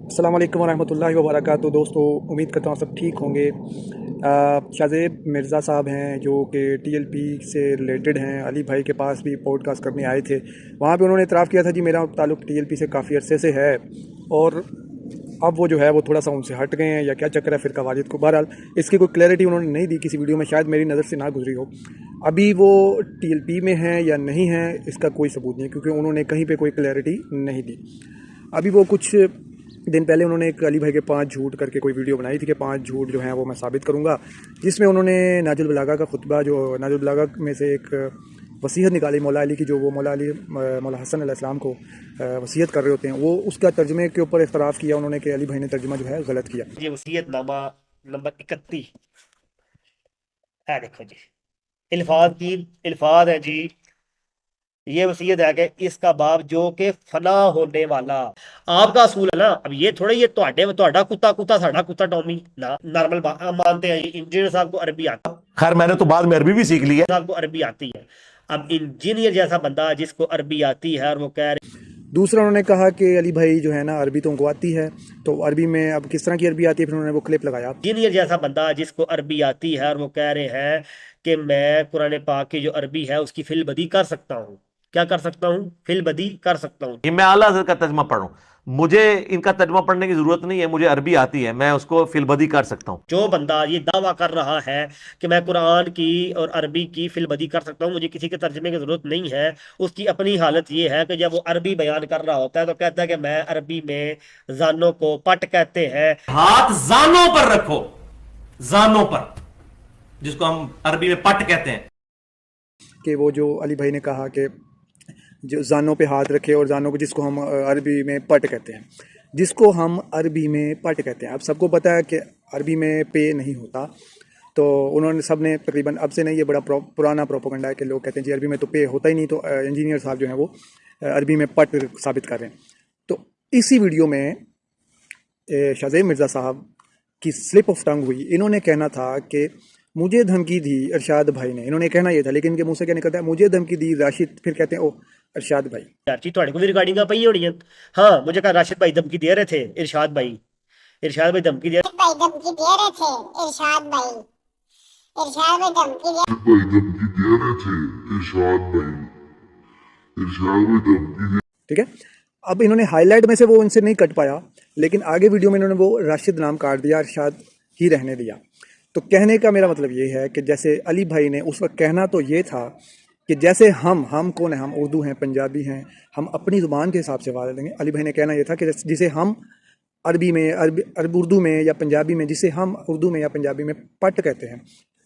अस्सलाम वालेकुम रहमतुल्लाहि व बरकातुहू। दोस्तों, उम्मीद करता हूँ सब ठीक होंगे। शाहज़ेब मिर्ज़ा साहब हैं जो कि टीएलपी से रिलेटेड हैं, अली भाई के पास भी पॉडकास्ट करने आए थे। वहाँ पे उन्होंने इतराफ़ किया था जी मेरा ताल्लुक़ टीएलपी से काफ़ी अरसे से है, और अब वो जो है वो थोड़ा सा उनसे हट गए हैं या क्या चक्कर है फ़िरका वाहिद को। बहरहाल इसकी कोई क्लैरिटी उन्होंने नहीं दी किसी वीडियो में, शायद मेरी नज़र से ना गुजरी हो। अभी वो टीएलपी में हैं या नहीं हैं इसका कोई सबूत नहीं है, क्योंकि उन्होंने कहीं पे कोई क्लैरिटी नहीं दी। अभी वो कुछ दिन पहले उन्होंने एक अली भाई के 5 झूठ करके कोई वीडियो बनाई थी कि 5 झूठ जो हैं वो मैं साबित करूंगा, जिसमें उन्होंने नाजुल बलागा का खुतबा, जो नाजुल बलागा में से एक वसीयत निकाली मौला अली की, जो वो मौला अली मौला हसन अलैहिस्सलाम को वसीयत कर रहे होते हैं, वो उसका तर्जमे के ऊपर इख्तलाफ किया उन्होंने कि अली भाई ने तर्जमा जो है गलत किया। ये वसीयत नामा नंबर 31 है। देखो जी, अल्फाज है जी। ये वसीयत है कि इसका बाप जो कि फना होने वाला आपका असूल है ना। अब ये थोड़ा ये ਤੁਹਾਡਾ कुत्ता कुत्ता साडा कुत्ता टॉमी ना नॉर्मल मानते हैं। इंजीनियर साहब को अरबी आती, खैर मैंने तो बाद में अरबी भी सीख ली है। साहब को अरबी आती है। अब इंजीनियर जैसा बंदा जिसको अरबी आती है और वो कह रहे, दूसरा उन्होंने कहा कि अली भाई जो है ना अरबी तो उनको आती है, तो अरबी में अब किस तरह की अरबी आती है, फिर उन्होंने वो क्लिप लगाया। इंजीनियर जैसा बंदा जिसको अरबी आती है और वो कह रहे हैं कि मैं कुरान पाक की जो अरबी है उसकी फिल बदी कर सकता हूँ। क्या कर सकता हूँ? फिल बदी कर सकता हूँ। ये मैं आला हज़रत का तर्जमा पढ़ रहा हूँ, मुझे इनका तर्जमा पढ़ने की जरूरत नहीं है, मुझे अरबी आती है, मैं उसको फिलबदी कर सकता हूँ। जो बंदा ये दावा कर रहा है कि मैं कुरान की और अरबी की फिलबदी कर सकता हूँ, मुझे किसी के तर्जमे की जरूरत नहीं है, उसकी अपनी हालत ये है कि जब वो अरबी बयान कर रहा होता है तो कहता है कि मैं अरबी में जानों को पट कहते हैं। हाथ जानों पर रखो, जानों पर, जिसको हम अरबी में पट कहते हैं। कि वो जो अली भाई ने कहा कि जो जानों पे हाथ रखे, और जानों को जिसको हम अरबी में पट कहते हैं, जिसको हम अरबी में पट कहते हैं। अब सबको पता है कि अरबी में पे नहीं होता, तो उन्होंने सब ने तकरीबन, अब से नहीं, ये बड़ा पुराना प्रोपोगंडा है कि लोग कहते हैं जी अरबी में तो पे होता ही नहीं, तो इंजीनियर साहब जो हैं वो अरबी में पट साबित कर रहे हैं। तो इसी वीडियो में शाहज़ेब मिर्ज़ा साहब की स्लिप ऑफ टंग हुई। इन्होंने कहना था कि मुझे धमकी दी इरशाद भाई ने, इन्होंने कहना ये था, लेकिन इनके मुंह से क्या निकलता है, मुझे धमकी दी राशिद, फिर कहते हैं ओ इरशाद भाई। यार जी थोड़े को भी रिकॉर्डिंग पई होनी है। हाँ, मुझे कहा राशिद भाई धमकी दे रहे थे, इरशाद भाई धमकी दे भाई धमकी दे रहे थे इरशाद भाई, इरशाद भाई धमकी दे रहे थे इरशाद भाई, इरशाद भाई धमकी दे। ठीक है, अब इन्होंने हाईलाइट में से वो इनसे नहीं कट पाया, लेकिन आगे वीडियो में इन्होंने वो राशिद नाम काट दिया, इरशाद ही रहने दिया। तो कहने का मेरा मतलब ये है कि जैसे अली भाई ने उस वक्त कहना तो ये था कि जैसे हम कौन है, हम उर्दू हैं, पंजाबी हैं, हम अपनी ज़ुबान के हिसाब से वाले देंगे। अली भाई ने कहना ये था कि जिसे हम अरबी में उर्दू में या पंजाबी में, जिसे हम उर्दू में या पंजाबी में पट कहते हैं,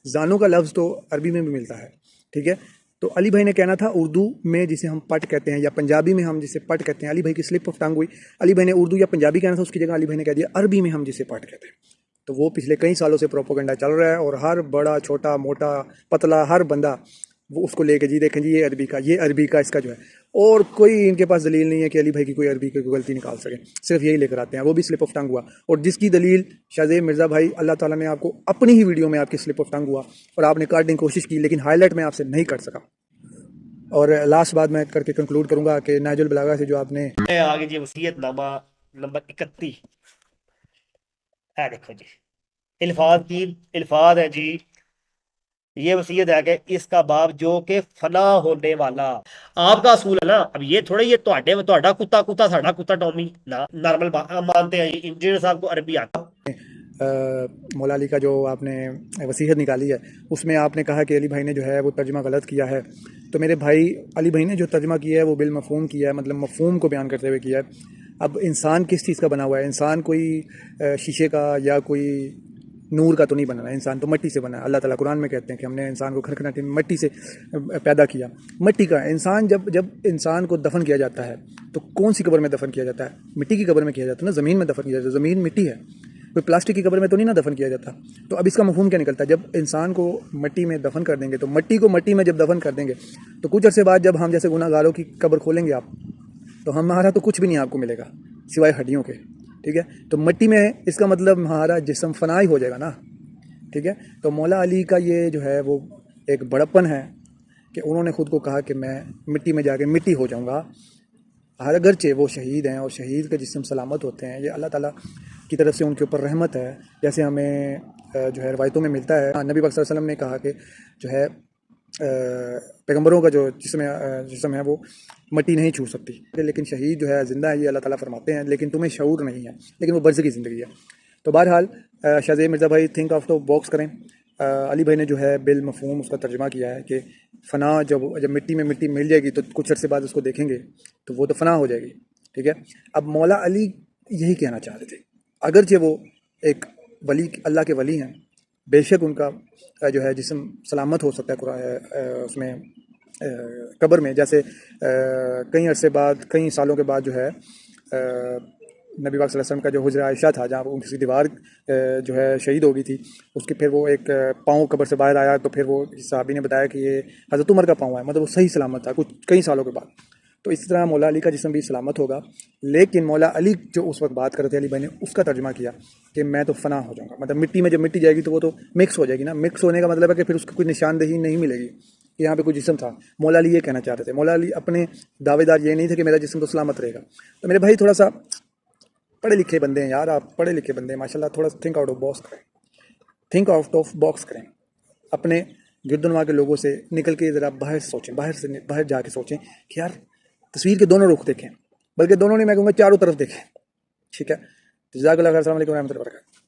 जानों का लफ्ज़ तो अरबी में भी मिलता है। ठीक है, तो अली भाई ने कहना था उर्दू में जिसे हम पट कहते हैं या पंजाबी में हम जिसे पट कहते हैं। अली भाई की स्लिप ऑफ टंग हुई, अली भाई ने उर्दू या पंजाबी कहना था, उसकी जगह अली भाई ने कह दिया अरबी में हम जिसे पट कहते हैं। तो वो पिछले कई सालों से प्रोपोगंडा चल रहा है, और हर बड़ा छोटा मोटा पतला हर बंदा वो उसको लेके जी देखें जी ये अरबी का इसका जो है, और कोई इनके पास दलील नहीं है कि अली भाई की कोई अरबी की गलती निकाल सके, सिर्फ यही लेकर आते हैं। वो भी स्लिप ऑफ टंग हुआ, और जिसकी दलील शाहज़ेब मिर्ज़ा भाई, अल्लाह ताला ने आपको अपनी ही वीडियो में आपकी स्लिप ऑफ टंग हुआ और आपने काटने की कोशिश की, लेकिन हाईलाइट में आपसे नहीं कर सका। और लास्ट बात मैं करके कंक्लूड करूंगा कि नाजुल बलागा से जो आपने आगे जी वसीयत नामा नंबर 31 है। देखो जी, अल्फाज है जी। ये वसीयत है कि इसका बाप जो कि फना होने वाला आपका असूल है ना। अब ये थोड़ा ये ਤੁਹਾਡਾ कुत्ता कुत्ता साडा कुत्ता टॉमी ना नॉर्मल मानते हैं। इंजीनियर साहब को अरबी आती, मौला अली का जो आपने वसीयत निकाली है, उसमें आपने कहा कि अली भाई ने जो है वो तर्जमा गलत किया है। तो मेरे भाई, अली भाई ने जो तर्जमा किया है वो बिल मफ़हूम किया है, मतलब मफ़हूम को बयान करते हुए किया है। अब इंसान किस चीज़ का बना हुआ है? इंसान कोई शीशे का या कोई नूर का तो नहीं बना है, इंसान तो मिट्टी से बना है। अल्लाह ताला कुरान में कहते हैं कि हमने इंसान को खरखनाटी मिट्टी से पैदा किया। मिट्टी का इंसान, जब इंसान को दफन किया जाता है तो कौन सी कब्र में दफन किया जाता है? मिट्टी की कब्र में किया जाता है ना, ज़मीन में दफन किया जाता है। ज़मीन मिट्टी है, कोई प्लास्टिक की कब्र में तो नहीं ना दफन किया जाता। तो अब इसका मफहूम क्या निकलता है? जब इंसान को मिट्टी में दफन कर देंगे, तो मिट्टी को मिट्टी में जब दफन कर देंगे, तो कुछ अर्से बाद जब हम जैसे गुनाहगारों की कब्र खोलेंगे आप, तो हमारा तो कुछ भी नहीं आपको मिलेगा सिवाय हड्डियों के। ठीक है, तो मिट्टी में, इसका मतलब हमारा जिस्म फना ही हो जाएगा ना। ठीक है, तो मौला अली का ये जो है वो एक बड़प्पन है कि उन्होंने ख़ुद को कहा कि मैं मिट्टी में जाके मिट्टी हो जाऊंगा। ہر اگرچہ وہ شہید ہیں اور شہید کے جسم سلامت ہوتے ہیں، یہ اللہ تعالیٰ کی طرف سے ان کے اوپر رحمت ہے، جیسے ہمیں جو ہے روایتوں میں ملتا ہے۔ نبی پاک صلی اللہ علیہ وسلم نے کہا کہ جو ہے پیغمبروں کا جو جسم ہے وہ مٹی نہیں چھو سکتی، لیکن شہید جو ہے زندہ ہے، یہ اللہ تعالیٰ فرماتے ہیں، لیکن تمہیں شعور نہیں ہے، لیکن وہ برزخی زندگی ہے۔ تو بہرحال شاہ زیب مرزا بھائی تھنک آؤٹ آف باکس کریں۔ علی بھائی نے جو ہے بالمفہوم اس کا ترجمہ کیا ہے کہ فنا جب مٹی میں مٹی مل جائے گی تو کچھ عرصے بعد اس کو دیکھیں گے تو وہ تو فنا ہو جائے گی، ٹھیک ہے۔ اب مولا علی یہی کہنا چاہ رہے تھے، اگرچہ وہ ایک ولی اللہ کے ولی ہیں، بے شک ان کا جو ہے جسم سلامت ہو سکتا ہے اس میں قبر میں، جیسے کئی عرصے بعد، کئی سالوں کے بعد جو ہے نبی پاک صلی اللہ علیہ وسلم کا جو حجرہ عائشہ تھا جہاں ان کی دیوار جو ہے شہید ہو گئی تھی، اس کے پھر وہ ایک پاؤں قبر سے باہر آیا تو پھر وہ صحابی نے بتایا کہ یہ حضرت عمر کا پاؤں ہے، مطلب وہ صحیح سلامت تھا کچھ کئی سالوں کے بعد۔ تو اس طرح مولا علی کا جسم بھی سلامت ہوگا، لیکن مولا علی جو اس وقت بات کر رہے تھے، علی بھائی نے اس کا ترجمہ کیا کہ میں تو فنا ہو جاؤں گا، مطلب مٹی میں جب مٹی جائے گی تو وہ تو مکس ہو جائے گی نا، مکس ہونے کا مطلب ہے کہ پھر اس کی کوئی نشاندہی نہیں ملے گی کہ یہاں پہ کوئی جسم تھا۔ مولا علی یہ کہنا چاہتے تھے، مولا علی اپنے دعوے دار یہ نہیں تھے کہ میرا جسم تو سلامت رہے گا۔ تو میرے بھائی تھوڑا سا پڑھے لکھے بندے ہیں یار، آپ پڑھے لکھے بندے ہیں ماشاء اللہ، تھوڑا تھنک آؤٹ آف باکس کریں، تھنک آؤٹ آف باکس کریں، اپنے گرد و نواح کے لوگوں سے نکل کے ذرا باہر سوچیں، باہر جا کے سوچیں کہ یار تصویر کے دونوں رخ دیکھیں، بلکہ دونوں نہیں، میں کہوں گا چاروں طرف دیکھیں، ٹھیک ہے۔ جزاک اللہ خیر، السلام علیکم ورحمۃ اللہ وبرکاتہ۔